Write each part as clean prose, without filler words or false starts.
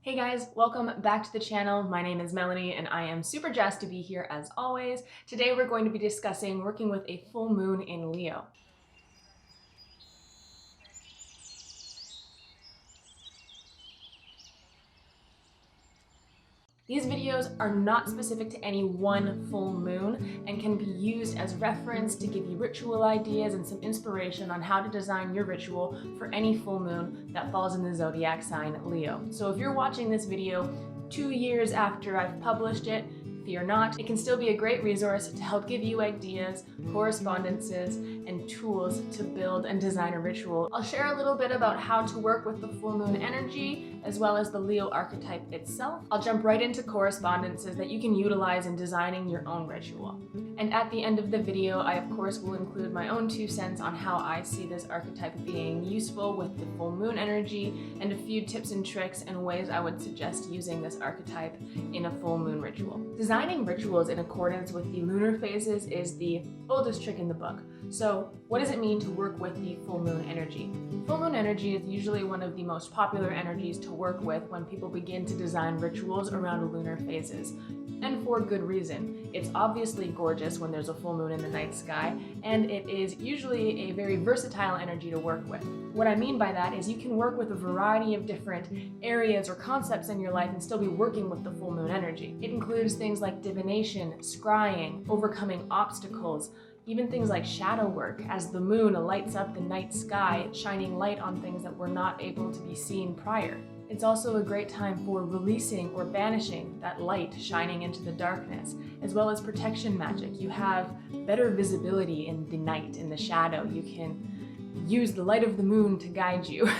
Hey guys, welcome back to the channel. My name is Melanie and I am super jazzed to be here as always. Today we're going to be discussing working with a full moon in Leo. These videos are not specific to any one full moon and can be used as reference to give you ritual ideas and some inspiration on how to design your ritual for any full moon that falls in the zodiac sign Leo. So if you're watching this video 2 years after I've published it, fear not, it can still be a great resource to help give you ideas, correspondences, and tools to build and design a ritual. I'll share a little bit about how to work with the full moon energy, as well as the Leo archetype itself. I'll jump right into correspondences that you can utilize in designing your own ritual. And at the end of the video, I of course will include my own 2 cents on how I see this archetype being useful with the full moon energy, and a few tips and tricks and ways I would suggest using this archetype in a full moon ritual. Designing rituals in accordance with the lunar phases is the oldest trick in the book. So what does it mean to work with the full moon energy? Full moon energy is usually one of the most popular energies to work with when people begin to design rituals around lunar phases. And for good reason. It's obviously gorgeous when there's a full moon in the night sky, and it is usually a very versatile energy to work with. What I mean by that is you can work with a variety of different areas or concepts in your life and still be working with the full moon energy. It includes things like divination, scrying, overcoming obstacles, even things like shadow work, as the moon lights up the night sky, shining light on things that were not able to be seen prior. It's also a great time for releasing or banishing that light shining into the darkness, as well as protection magic. You have better visibility in the night, in the shadow. You can use the light of the moon to guide you.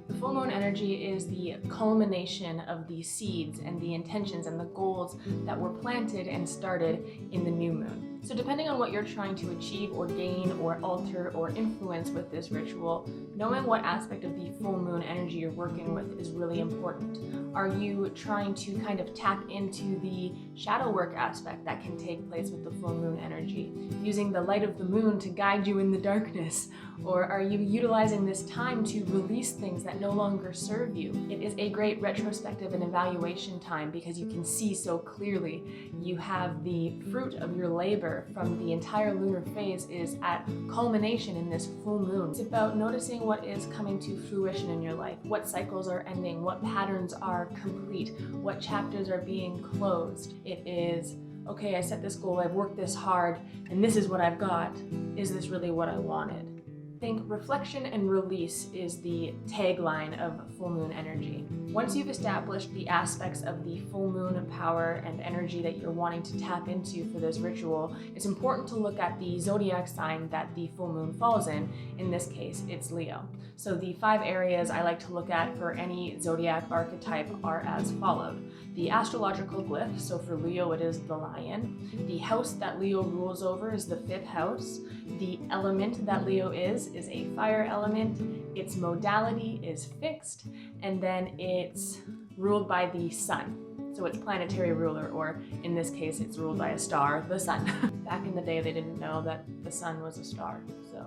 The full moon energy is the culmination of the seeds and the intentions and the goals that were planted and started in the new moon. So depending on what you're trying to achieve or gain or alter or influence with this ritual, knowing what aspect of the full moon energy you're working with is really important. Are you trying to kind of tap into the shadow work aspect that can take place with the full moon energy, using the light of the moon to guide you in the darkness? Or are you utilizing this time to release things that no longer serve you? It is a great retrospective and evaluation time because you can see so clearly. You have the fruit of your labor from the entire lunar phase is at culmination in this full moon. It's about noticing what is coming to fruition in your life, what cycles are ending, what patterns are complete, what chapters are being closed. It is, okay, I set this goal, I've worked this hard, and this is what I've got. Is this really what I wanted? I think reflection and release is the tagline of full moon energy. Once you've established the aspects of the full moon power and energy that you're wanting to tap into for this ritual, it's important to look at the zodiac sign that the full moon falls in. In this case, it's Leo. So the 5 areas I like to look at for any zodiac archetype are as followed. The astrological glyph, so for Leo it is the lion. The house that Leo rules over is the 5th house. The element that Leo is a fire element. Its modality is fixed, and then it's ruled by the sun. So it's planetary ruler, or in this case it's ruled by a star, the sun. Back in the day they didn't know that the sun was a star, so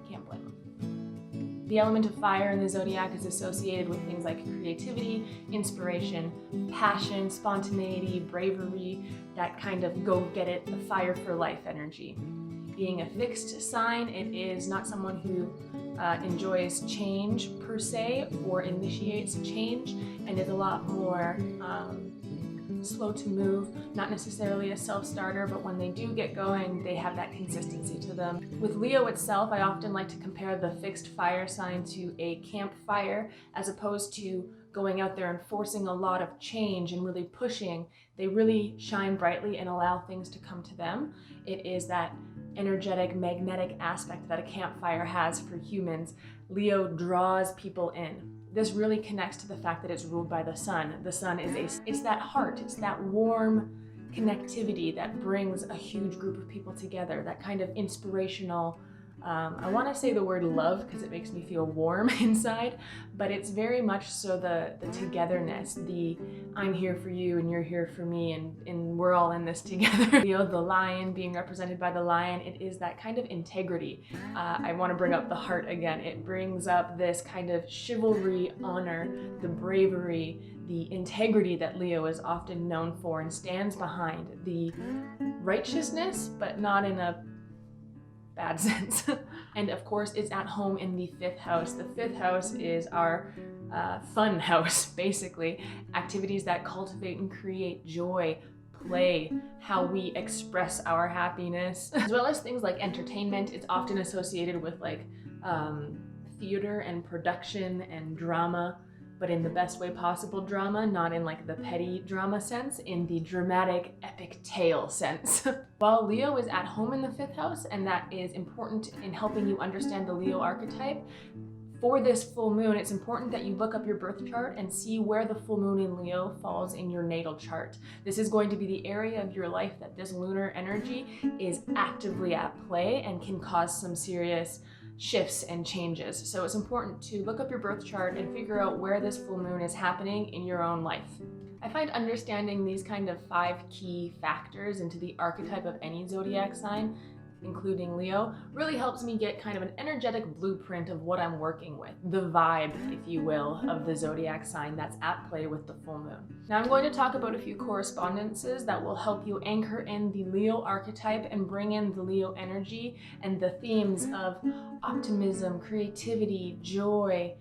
can't blame them. The element of fire in the zodiac is associated with things like creativity, inspiration, passion, spontaneity, bravery, that kind of go get it, the fire for life energy. Being a fixed sign, it is not someone who enjoys change per se or initiates change, and is a lot more slow to move, not necessarily a self-starter, but when they do get going, they have that consistency to them. With Leo itself, I often like to compare the fixed fire sign to a campfire, as opposed to going out there and forcing a lot of change and really pushing. They really shine brightly and allow things to come to them. It is that energetic, magnetic aspect that a campfire has for humans. Leo draws people in. This really connects to the fact that it's ruled by the sun. The sun is it's that heart, it's that warm connectivity that brings a huge group of people together, that kind of inspirational I want to say the word love because it makes me feel warm inside, but it's very much so the togetherness, the I'm here for you and you're here for me, and we're all in this together. Leo, the lion, being represented by the lion, it is that kind of integrity. I want to bring up the heart again. It brings up this kind of chivalry, honor, the bravery, the integrity that Leo is often known for and stands behind, the righteousness, but not in a bad sense. And of course, it's at home in the 5th house. The 5th house is our fun house, basically. Activities that cultivate and create joy, play, how we express our happiness, as well as things like entertainment. It's often associated with like theater and production and drama, but in the best way possible drama, not in like the petty drama sense, in the dramatic epic tale sense. While Leo is at home in the 5th house, and that is important in helping you understand the Leo archetype, for this full moon, it's important that you look up your birth chart and see where the full moon in Leo falls in your natal chart. This is going to be the area of your life that this lunar energy is actively at play and can cause some serious shifts and changes. So it's important to look up your birth chart and figure out where this full moon is happening in your own life. I find understanding these kind of 5 key factors into the archetype of any zodiac sign, including Leo, really helps me get kind of an energetic blueprint of what I'm working with, the vibe, if you will, of the zodiac sign that's at play with the full moon. Now I'm going to talk about a few correspondences that will help you anchor in the Leo archetype and bring in the Leo energy and the themes of optimism, creativity, joy,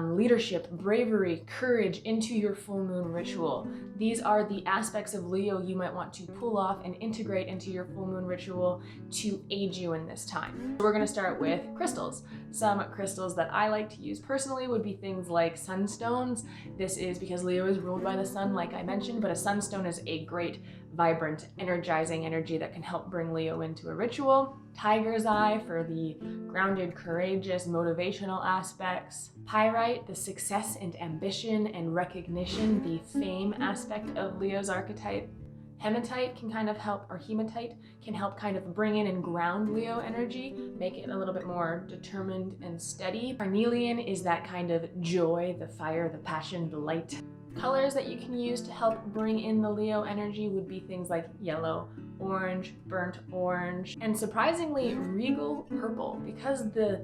leadership, bravery, courage into your full moon ritual. These are the aspects of Leo you might want to pull off and integrate into your full moon ritual to aid you in this time. We're going to start with crystals. Some crystals that I like to use personally would be things like sunstones. This is because Leo is ruled by the sun, like I mentioned, but a sunstone is a great, vibrant, energizing energy that can help bring Leo into a ritual. Tiger's eye for the grounded, courageous, motivational aspects. Pyrite, the success and ambition and recognition, the fame aspect of Leo's archetype. Hematite can kind of help, or hematite can help kind of bring in and ground Leo energy, make it a little bit more determined and steady. Carnelian is that kind of joy, the fire, the passion, the light. Colors that you can use to help bring in the Leo energy would be things like yellow, orange, burnt orange, and surprisingly regal purple, because the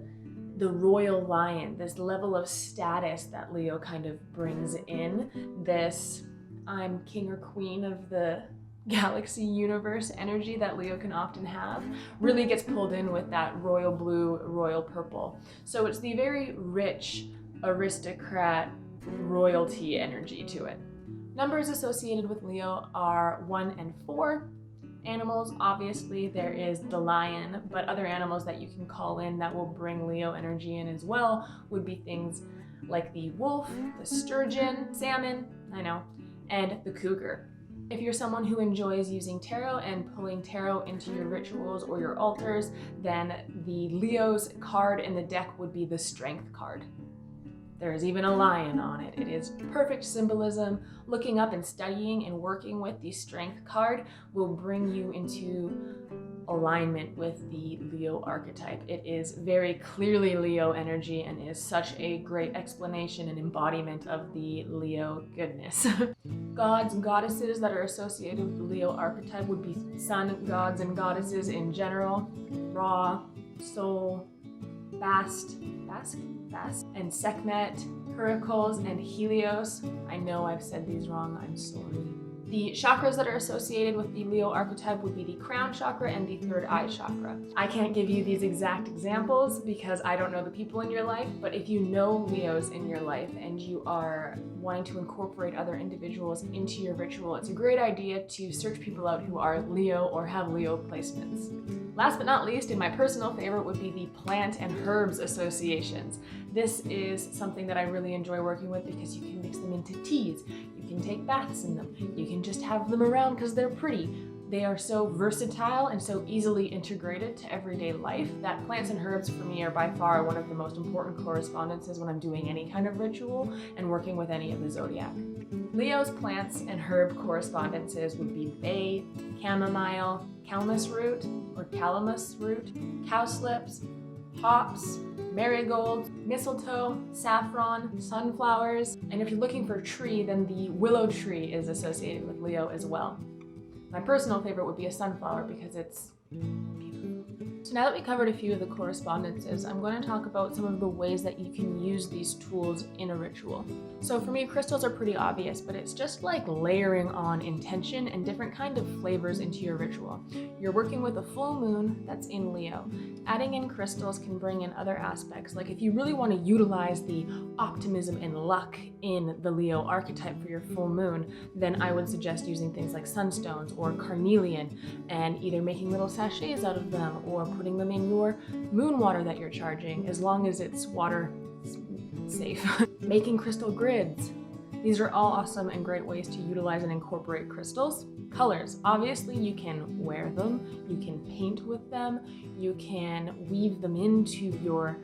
royal lion, this level of status that Leo kind of brings in, this I'm king or queen of the galaxy universe energy that Leo can often have, really gets pulled in with that royal blue, royal purple. So it's the very rich aristocrat royalty energy to it. Numbers associated with Leo are 1 and 4. Animals, obviously there is the lion, but other animals that you can call in that will bring Leo energy in as well would be things like the wolf, the sturgeon, salmon, I know, and the cougar. If you're someone who enjoys using tarot and pulling tarot into your rituals or your altars, then the Leo's card in the deck would be the Strength card. There is even a lion on it. It is perfect symbolism. Looking up and studying and working with the Strength card will bring you into alignment with the Leo archetype. It is very clearly Leo energy and is such a great explanation and embodiment of the Leo goodness. Gods and goddesses that are associated with the Leo archetype would be sun gods and goddesses in general, Ra, Sol, Bast, and Sekhmet, Heracles, and Helios. I know I've said these wrong, I'm sorry. The chakras that are associated with the Leo archetype would be the crown chakra and the third eye chakra. I can't give you these exact examples because I don't know the people in your life, but if you know Leos in your life and you are wanting to incorporate other individuals into your ritual, it's a great idea to search people out who are Leo or have Leo placements. Last but not least, and my personal favorite, would be the plant and herbs associations. This is something that I really enjoy working with because you can mix them into teas, you can take baths in them, you can just have them around because they're pretty. They are so versatile and so easily integrated to everyday life that plants and herbs for me are by far one of the most important correspondences when I'm doing any kind of ritual and working with any of the zodiac. Leo's plants and herb correspondences would be bay, chamomile, calamus root, cowslips, hops, marigolds, mistletoe, saffron, sunflowers, and if you're looking for a tree, then the willow tree is associated with Leo as well. My personal favorite would be a sunflower because it's beautiful. So now that we covered a few of the correspondences, I'm going to talk about some of the ways that you can use these tools in a ritual. So for me, crystals are pretty obvious, but it's just like layering on intention and different kind of flavors into your ritual. You're working with a full moon that's in Leo. Adding in crystals can bring in other aspects, like if you really want to utilize the optimism and luck in the Leo archetype for your full moon, then I would suggest using things like sunstones or carnelian and either making little sachets out of them or putting them in your moon water that you're charging, as long as it's water safe. Making crystal grids. These are all awesome and great ways to utilize and incorporate crystals. Colors. Obviously, you can wear them, you can paint with them, you can weave them into your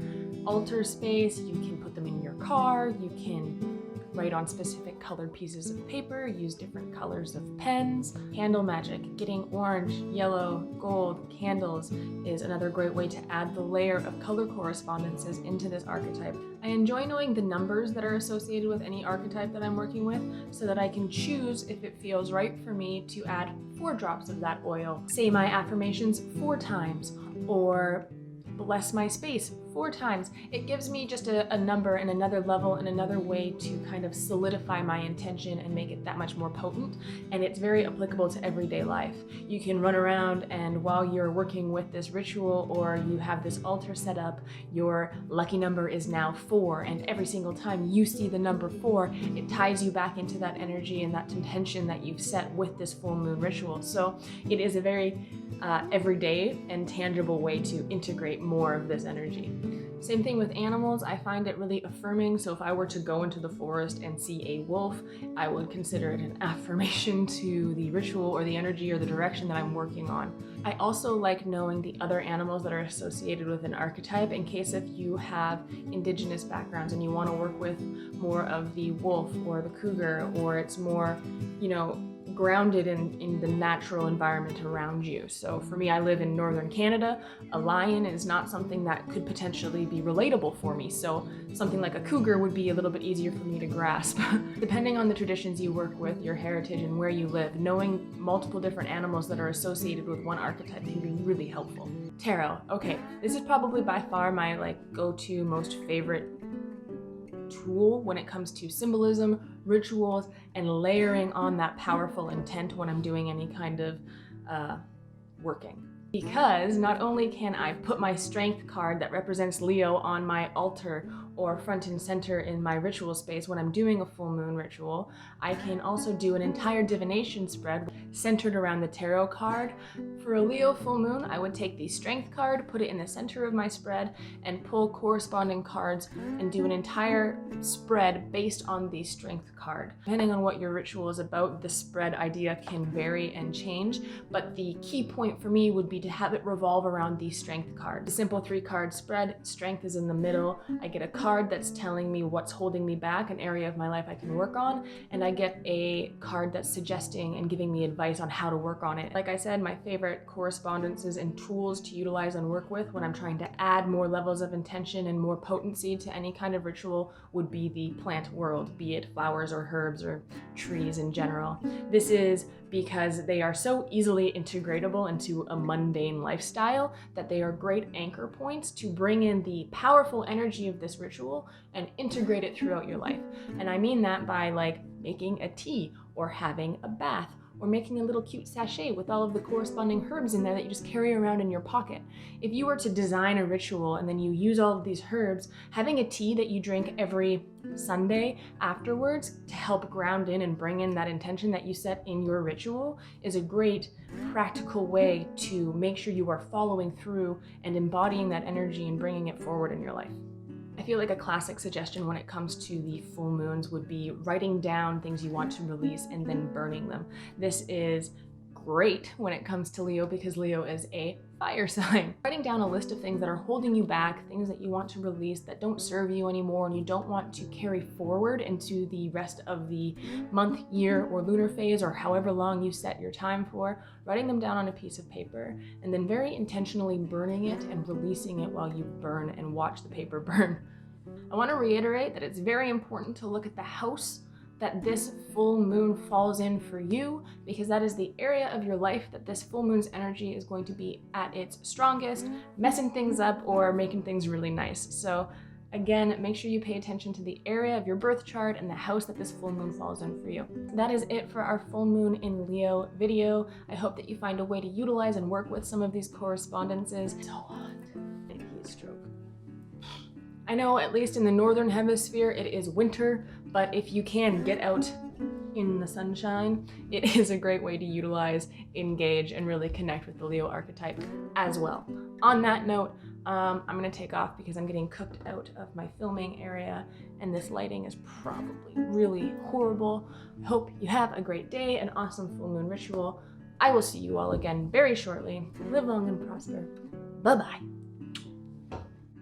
altar space, you can put them in your car, you can write on specific colored pieces of paper, use different colors of pens. Candle magic. Getting orange, yellow, gold candles is another great way to add the layer of color correspondences into this archetype. I enjoy knowing the numbers that are associated with any archetype that I'm working with so that I can choose if it feels right for me to add 4 drops of that oil. Say my affirmations 4 times, or bless my space 4 times. It gives me just a number and another level and another way to kind of solidify my intention and make it that much more potent, and it's very applicable to everyday life. You can run around and while you're working with this ritual or you have this altar set up, your lucky number is now 4, and every single time you see the number 4, it ties you back into that energy and that intention that you've set with this full moon ritual. So it is a very everyday and tangible way to integrate more of this energy. Same thing with animals. I find it really affirming. So if I were to go into the forest and see a wolf, I would consider it an affirmation to the ritual or the energy or the direction that I'm working on. I also like knowing the other animals that are associated with an archetype in case if you have indigenous backgrounds and you want to work with more of the wolf or the cougar, or it's more, grounded in the natural environment around you. So for me, I live in northern Canada. A lion is not something that could potentially be relatable for me. So something like a cougar would be a little bit easier for me to grasp. Depending on the traditions you work with, your heritage, and where you live, knowing multiple different animals that are associated with one archetype can be really helpful. Tarot. Okay, this is probably by far my go-to most favorite tool when it comes to symbolism, rituals, and layering on that powerful intent when I'm doing any kind of working. Because not only can I put my strength card that represents Leo on my altar or front and center in my ritual space when I'm doing a full moon ritual, I can also do an entire divination spread centered around the tarot card. For a Leo full moon, I would take the strength card, put it in the center of my spread, and pull corresponding cards and do an entire spread based on the strength card. Depending on what your ritual is about, the spread idea can vary and change, but the key point for me would be to have it revolve around the strength card. The simple 3-card spread, strength is in the middle. I get a card that's telling me what's holding me back, an area of my life I can work on, and I get a card that's suggesting and giving me advice on how to work on it. Like I said, my favorite correspondences and tools to utilize and work with when I'm trying to add more levels of intention and more potency to any kind of ritual would be the plant world, be it flowers or herbs or trees in general. This is because they are so easily integratable into a mundane lifestyle that they are great anchor points to bring in the powerful energy of this ritual and integrate it throughout your life. And I mean that by making a tea or having a bath or making a little cute sachet with all of the corresponding herbs in there that you just carry around in your pocket. If you were to design a ritual and then you use all of these herbs, having a tea that you drink every Sunday afterwards to help ground in and bring in that intention that you set in your ritual is a great practical way to make sure you are following through and embodying that energy and bringing it forward in your life. I feel like a classic suggestion when it comes to the full moons would be writing down things you want to release and then burning them. This is great when it comes to Leo because Leo is a fire sign. Writing down a list of things that are holding you back, things that you want to release that don't serve you anymore and you don't want to carry forward into the rest of the month, year, or lunar phase, or however long you set your time for, writing them down on a piece of paper and then very intentionally burning it and releasing it while you burn and watch the paper burn. I want to reiterate that it's very important to look at the house that this full moon falls in for you, because that is the area of your life that this full moon's energy is going to be at its strongest, messing things up or making things really nice. So again, make sure you pay attention to the area of your birth chart and the house that this full moon falls in for you. That is it for our full moon in Leo video. I hope that you find a way to utilize and work with some of these correspondences. So hot. Heat stroke. I know at least in the northern hemisphere it is winter, but if you can get out in the sunshine, it is a great way to utilize, engage, and really connect with the Leo archetype as well. On that note, I'm gonna take off because I'm getting cooked out of my filming area and this lighting is probably really horrible. I hope you have a great day, an awesome full moon ritual. I will see you all again very shortly. Live long and prosper. Bye-bye.